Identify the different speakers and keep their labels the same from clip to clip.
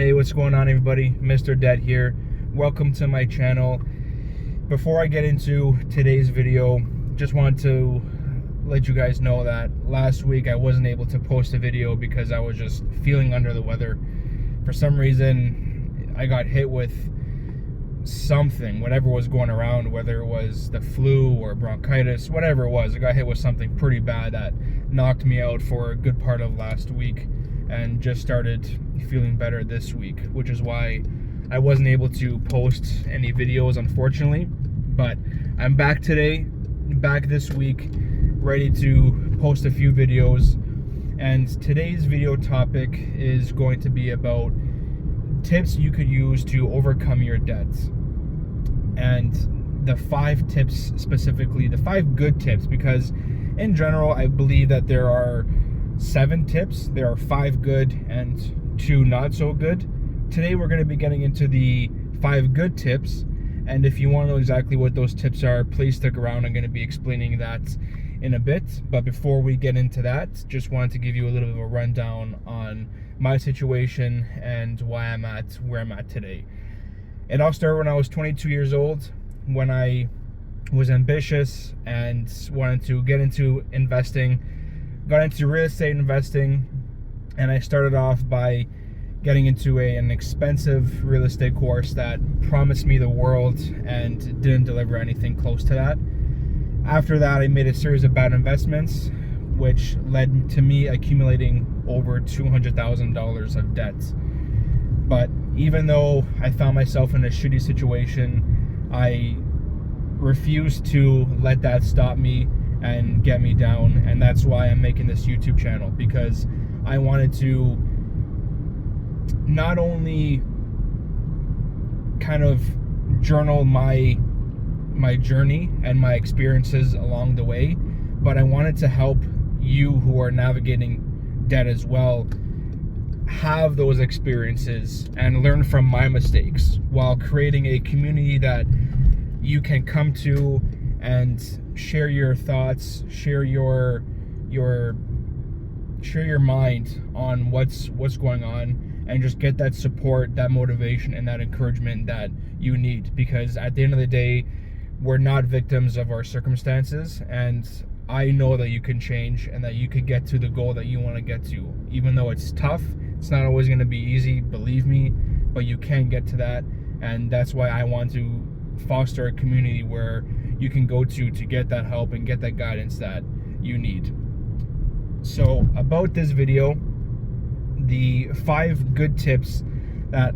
Speaker 1: Hey, what's going on, everybody? Mr. Debt here. Welcome to my channel. Before I get into today's video, just wanted to let you guys know that last week I wasn't able to post a video because I was just feeling under the weather. For some reason, I got hit with something, whatever was going around, whether it was the flu or bronchitis, whatever it was. I got hit with something pretty bad that knocked me out for a good part of last week and just started feeling better this week, which is why I wasn't able to post any videos, unfortunately. But I'm back today, back this week, ready to post a few videos. And today's video topic is going to be about tips you could use to overcome your debts. And the 5 tips specifically, the 5 good tips, because in general, I believe that there are 7 tips. There are 5 good and 2 not so good. Today we're going to be getting into the 5 good tips, and if you want to know exactly what those tips are, please stick around. I'm going to be explaining that in a bit. But before we get into that, just wanted to give you a little bit of a rundown on my situation and why I'm at where I'm at today. It all started when I was 22 years old, when I was ambitious and wanted to get into investing. Got into real estate investing, and I started off by getting into an expensive real estate course that promised me the world and didn't deliver anything close to that. After that, I made a series of bad investments, which led to me accumulating over $200,000 of debt. But even though I found myself in a shitty situation, I refused to let that stop me and get me down. And that's why I'm making this YouTube channel, because I wanted to not only kind of journal my journey and my experiences along the way, but I wanted to help you who are navigating debt as well have those experiences and learn from my mistakes, while creating a community that you can come to and share your thoughts, share your mind on what's going on, and just get that support, that motivation, and that encouragement that you need. Because at the end of the day, we're not victims of our circumstances, and I know that you can change and that you can get to the goal that you want to get to. Even though it's tough, it's not always going to be easy, believe me, but you can get to that. And that's why I want to foster a community where you can go to get that help and get that guidance that you need. So about this video, the 5 good tips that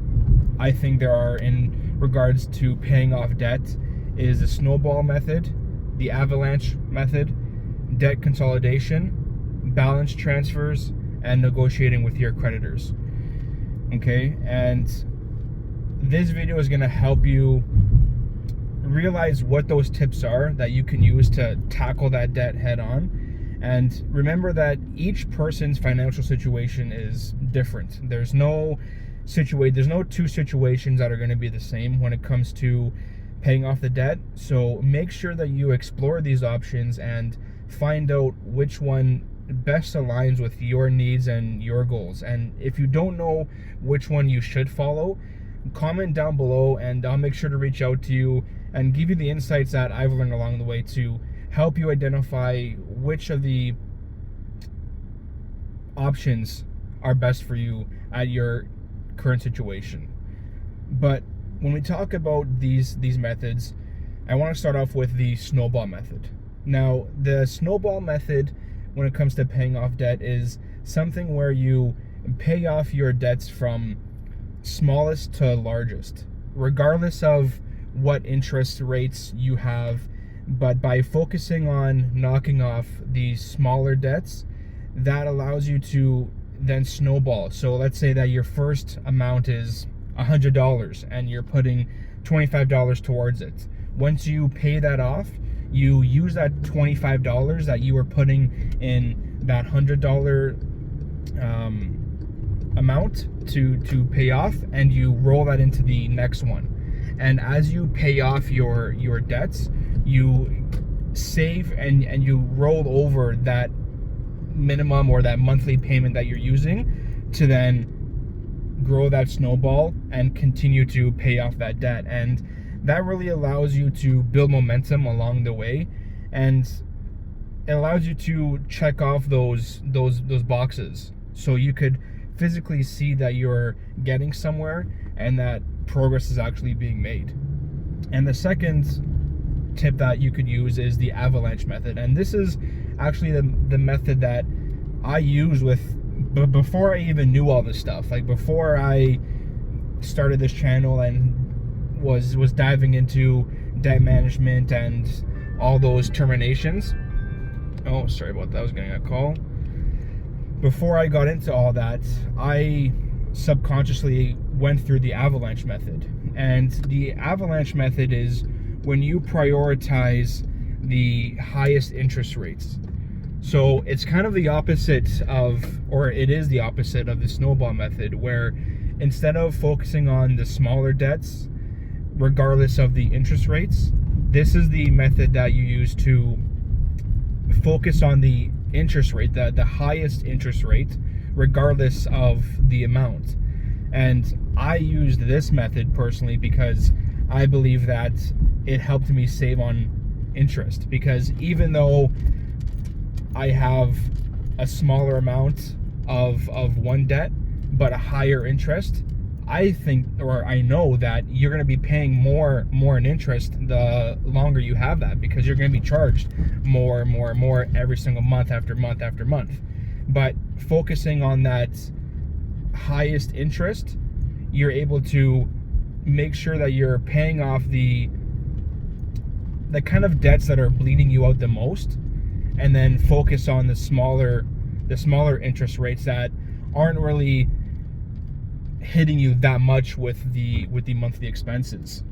Speaker 1: I think there are in regards to paying off debt is the Snowball method, the Avalanche method, debt consolidation, balance transfers, and negotiating with your creditors. Okay, and this video is going to help you realize what those tips are that you can use to tackle that debt head on. And remember that each person's financial situation is different. There's no 2 situations that are going to be the same when it comes to paying off the debt. So make sure that you explore these options and find out which one best aligns with your needs and your goals. And if you don't know which one you should follow, comment down below and I'll make sure to reach out to you and give you the insights that I've learned along the way to help you identify which of the options are best for you at your current situation. But when we talk about these methods, I want to start off with the Snowball method. Now, the Snowball method, when it comes to paying off debt, is something where you pay off your debts from smallest to largest, regardless of what interest rates you have. But by focusing on knocking off these smaller debts, that allows you to then snowball. So let's say that your first amount is $100 and you're putting $25 towards it. Once you pay that off, you use that $25 that you were putting in that $100 amount to pay off, and you roll that into the next one. And as you pay off your debts, you save and you roll over that minimum or that monthly payment that you're using to then grow that snowball and continue to pay off that debt. And that really allows you to build momentum along the way, and it allows you to check off those boxes, so you could physically see that you're getting somewhere and that progress is actually being made. And the second tip that you could use is the Avalanche method. And this is actually the method that I use but before I even knew all this stuff. Like, before I started this channel and was diving into debt management and all those terminations. Oh, sorry about that, I was getting a call. Before I got into all that, I subconsciously went through the Avalanche method. And the Avalanche method is when you prioritize the highest interest rates. So it's kind of the opposite of, or it is the opposite of the Snowball method, where instead of focusing on the smaller debts, regardless of the interest rates, this is the method that you use to focus on the interest rate, the highest interest rate, regardless of the amount. And I used this method personally because I believe that it helped me save on interest. Because even though I have a smaller amount of one debt but a higher interest, I think, or I know that you're going to be paying more in interest the longer you have that, because you're going to be charged more and more every single month after month after month. But focusing on that highest interest, you're able to make sure that you're paying off the kind of debts that are bleeding you out the most, and then focus on the smaller interest rates that aren't really hitting you that much with the monthly expenses.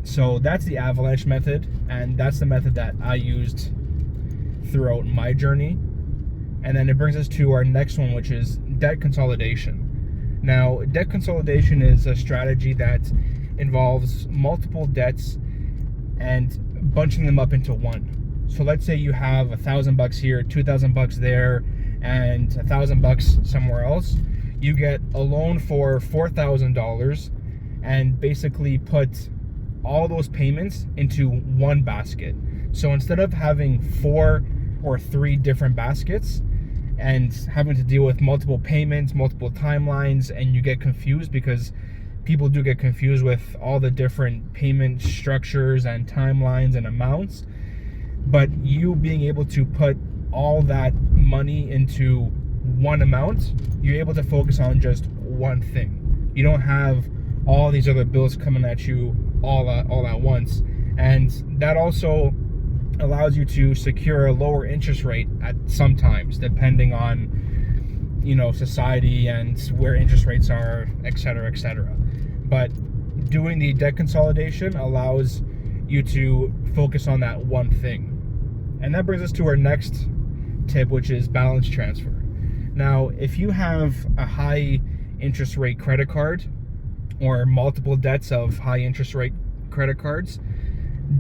Speaker 1: So that's the Avalanche method, and that's the method that I used throughout my journey. And then it brings us to our next one, which is debt consolidation. Now, debt consolidation is a strategy that involves multiple debts and bunching them up into one. So let's say you have $1,000 here, $2,000 there, and $1,000 somewhere else. You get a loan for $4,000 and basically put all those payments into one basket. So instead of having 4 or 3 different baskets and having to deal with multiple payments, multiple timelines, and you get confused, because people do get confused with all the different payment structures and timelines and amounts, but you being able to put all that money into one amount, you're able to focus on just one thing. You don't have all these other bills coming at you all at once. And that also allows you to secure a lower interest rate at sometimes, depending on, you know, society and where interest rates are, etc., etc. But doing the debt consolidation allows you to focus on that one thing. And that brings us to our next tip, which is balance transfer. Now, if you have a high interest rate credit card or multiple debts of high interest rate credit cards,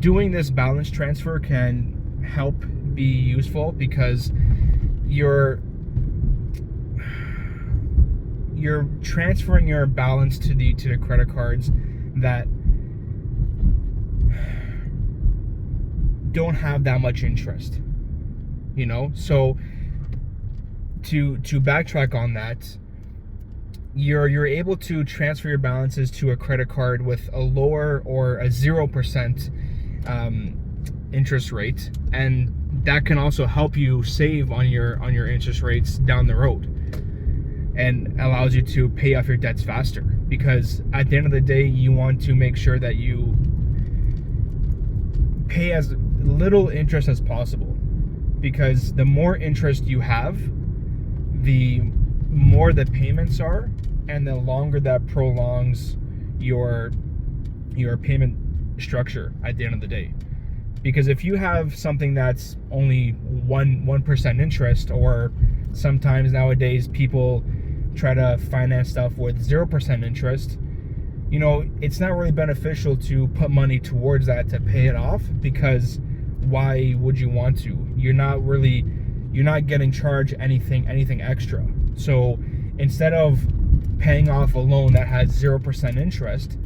Speaker 1: doing this balance transfer can help be useful, because you're transferring your balance to the credit cards that don't have that much interest, you know. So to backtrack on that, you're able to transfer your balances to a credit card with a lower or a 0% interest rate, and that can also help you save on your interest rates down the road, and allows you to pay off your debts faster. Because at the end of the day, you want to make sure that you pay as little interest as possible, because the more interest you have, the more the payments are, and the longer that prolongs your payment structure at the end of the day. Because if you have something that's only 1% interest, or sometimes nowadays people try to finance stuff with 0% interest, you know, it's not really beneficial to put money towards that to pay it off, because why would you want to? You're not getting charged anything extra. So instead of paying off a loan that has 0% interest,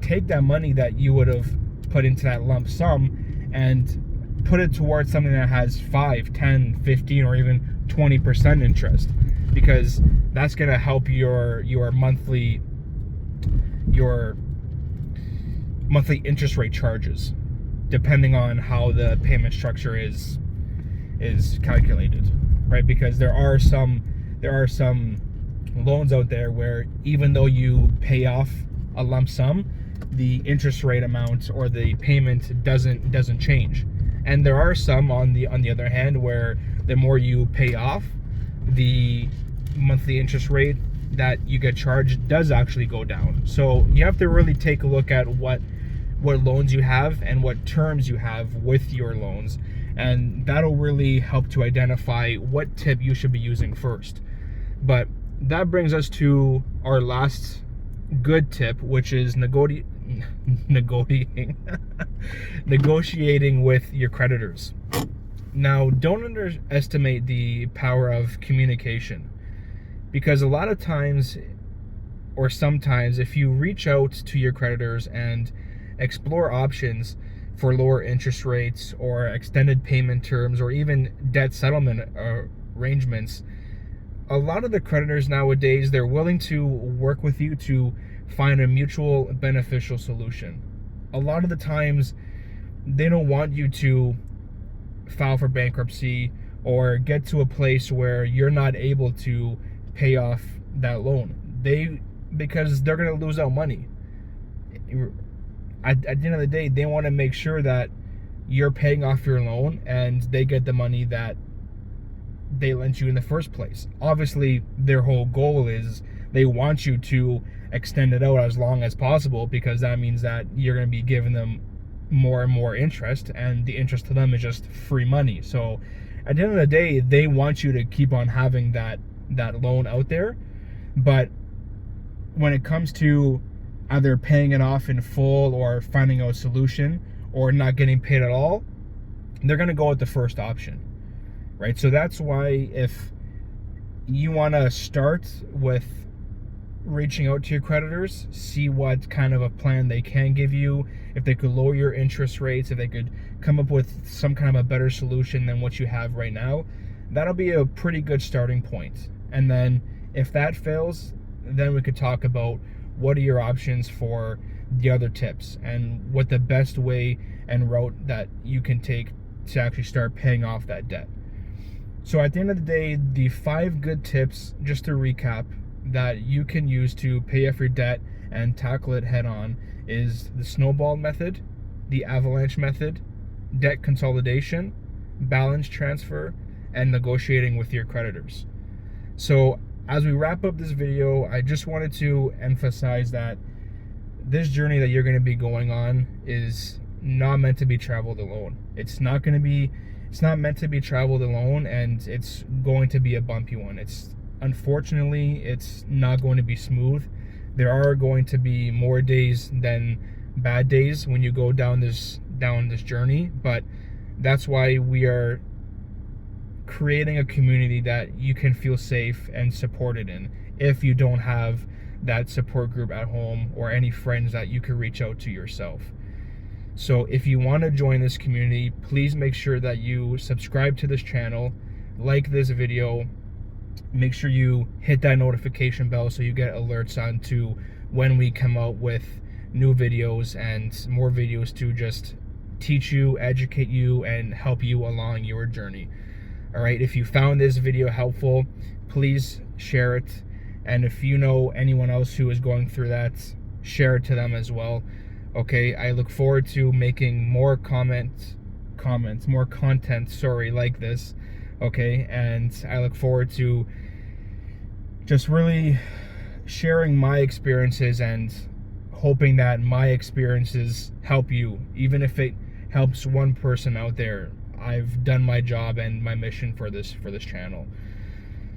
Speaker 1: take that money that you would have put into that lump sum and put it towards something that has 5, 10, 15, or even 20% interest, because that's going to help your monthly interest rate charges, depending on how the payment structure is calculated, right? Because there are some loans out there where even though you pay off a lump sum, the interest rate amount or the payment doesn't change. And there are some on the other hand where the more you pay off, the monthly interest rate that you get charged does actually go down. So you have to really take a look at what loans you have and what terms you have with your loans, and that'll really help to identify what tip you should be using first. But that brings us to our last good tip, which is negotiating with your creditors. Now, don't underestimate the power of communication, because a lot of times, or sometimes, if you reach out to your creditors and explore options for lower interest rates or extended payment terms or even debt settlement arrangements, a lot of the creditors nowadays, they're willing to work with you to find a mutual beneficial solution. A lot of the times, they don't want you to file for bankruptcy or get to a place where you're not able to pay off that loan. Because they're going to lose out money. At the end of the day, they want to make sure that you're paying off your loan and they get the money that they lent you in the first place. Obviously, their whole goal is they want you to extend it out as long as possible, because that means that you're going to be giving them more and more interest, and the interest to them is just free money. So at the end of the day, they want you to keep on having that loan out there. But when it comes to either paying it off in full or finding a solution or not getting paid at all, they're going to go with the first option, right? So that's why if you want to start with reaching out to your creditors, see what kind of a plan they can give you, if they could lower your interest rates, if they could come up with some kind of a better solution than what you have right now, that'll be a pretty good starting point. And then if that fails, then we could talk about what are your options for the other tips and what the best way and route that you can take to actually start paying off that debt. So at the end of the day, the 5 good tips, just to recap, that you can use to pay off your debt and tackle it head on is the Snowball method, the Avalanche method, debt consolidation, balance transfer, and negotiating with your creditors. So as we wrap up this video, I just wanted to emphasize that this journey that you're going to be going on is not meant to be traveled alone. It's not meant to be traveled alone, and it's going to be a bumpy one. Unfortunately, it's not going to be smooth. There are going to be more days than bad days when you go down this journey, but that's why we are creating a community that you can feel safe and supported in if you don't have that support group at home or any friends that you can reach out to yourself. So if you want to join this community, please make sure that you subscribe to this channel, like this video, make sure you hit that notification bell so you get alerts on to when we come out with new videos and more videos to just teach you, educate you, and help you along your journey. All right, if you found this video helpful, please share it. And if you know anyone else who is going through that, share it to them as well. Okay, I look forward to making more content like this. Okay, and I look forward to just really sharing my experiences and hoping that my experiences help you. Even if it helps one person out there, I've done my job and my mission for this channel.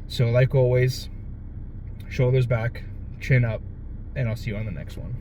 Speaker 1: So like always, shoulders back, chin up, and I'll see you on the next one.